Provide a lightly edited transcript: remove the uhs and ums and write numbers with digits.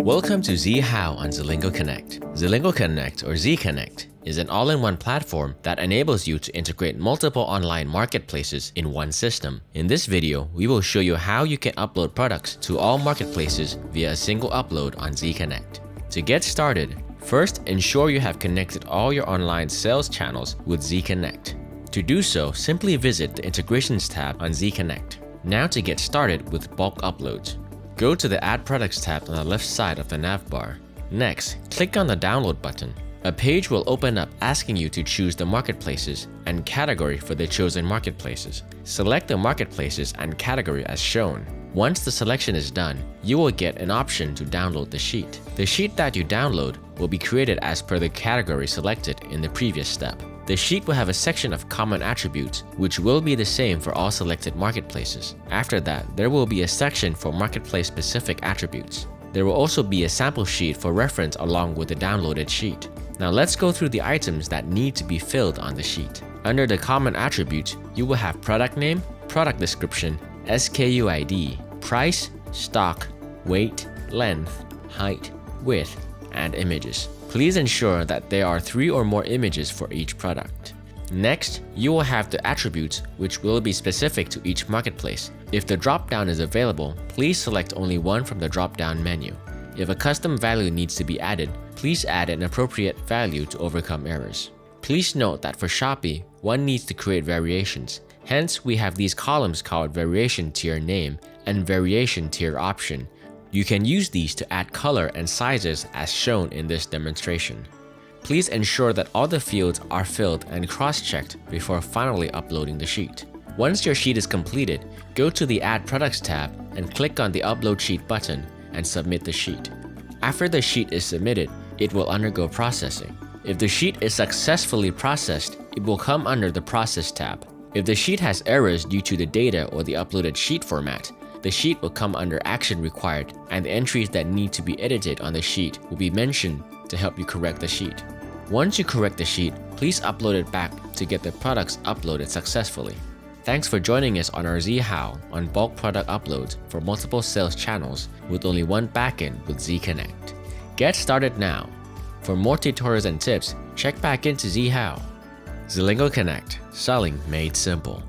Welcome to Z-How on Zilingo Connect. Zilingo Connect, or Z-Connect, is an all-in-one platform that enables you to integrate multiple online marketplaces in one system. In this video, we will show you how you can upload products to all marketplaces via a single upload on Z-Connect. To get started, first ensure you have connected all your online sales channels with Z-Connect. To do so, simply visit the Integrations tab on Z-Connect. Now to get started with bulk uploads. Go to the Add Products tab on the left side of the navbar. Next, click on the Download button. A page will open up asking you to choose the marketplaces and category for the chosen marketplaces. Select the marketplaces and category as shown. Once the selection is done, you will get an option to download the sheet. The sheet that you download will be created as per the category selected in the previous step. The sheet will have a section of common attributes, which will be the same for all selected marketplaces. After that, there will be a section for marketplace-specific attributes. There will also be a sample sheet for reference along with the downloaded sheet. Now let's go through the items that need to be filled on the sheet. Under the common attributes, you will have product name, product description, SKU ID, price, stock, weight, length, height, width, and images. Please ensure that there are 3 or more images for each product. Next, you will have the attributes, which will be specific to each marketplace. If the drop-down is available, please select only one from the drop-down menu. If a custom value needs to be added, please add an appropriate value to overcome errors. Please note that for Shopee, one needs to create variations. Hence, we have these columns called Variation Tier Name and Variation Tier Option. You can use these to add color and sizes as shown in this demonstration. Please ensure that all the fields are filled and cross-checked before finally uploading the sheet. Once your sheet is completed, go to the Add Products tab and click on the Upload Sheet button and submit the sheet. After the sheet is submitted, it will undergo processing. If the sheet is successfully processed, it will come under the Process tab. If the sheet has errors due to the data or the uploaded sheet format, the sheet will come under Action Required, and the entries that need to be edited on the sheet will be mentioned to help you correct the sheet. Once you correct the sheet, please upload it back to get the products uploaded successfully. Thanks for joining us on our Z-How on bulk product uploads for multiple sales channels with only one backend with Z-Connect. Get started now. For more tutorials and tips, check back into Z-How. Zilingo Connect, selling made simple.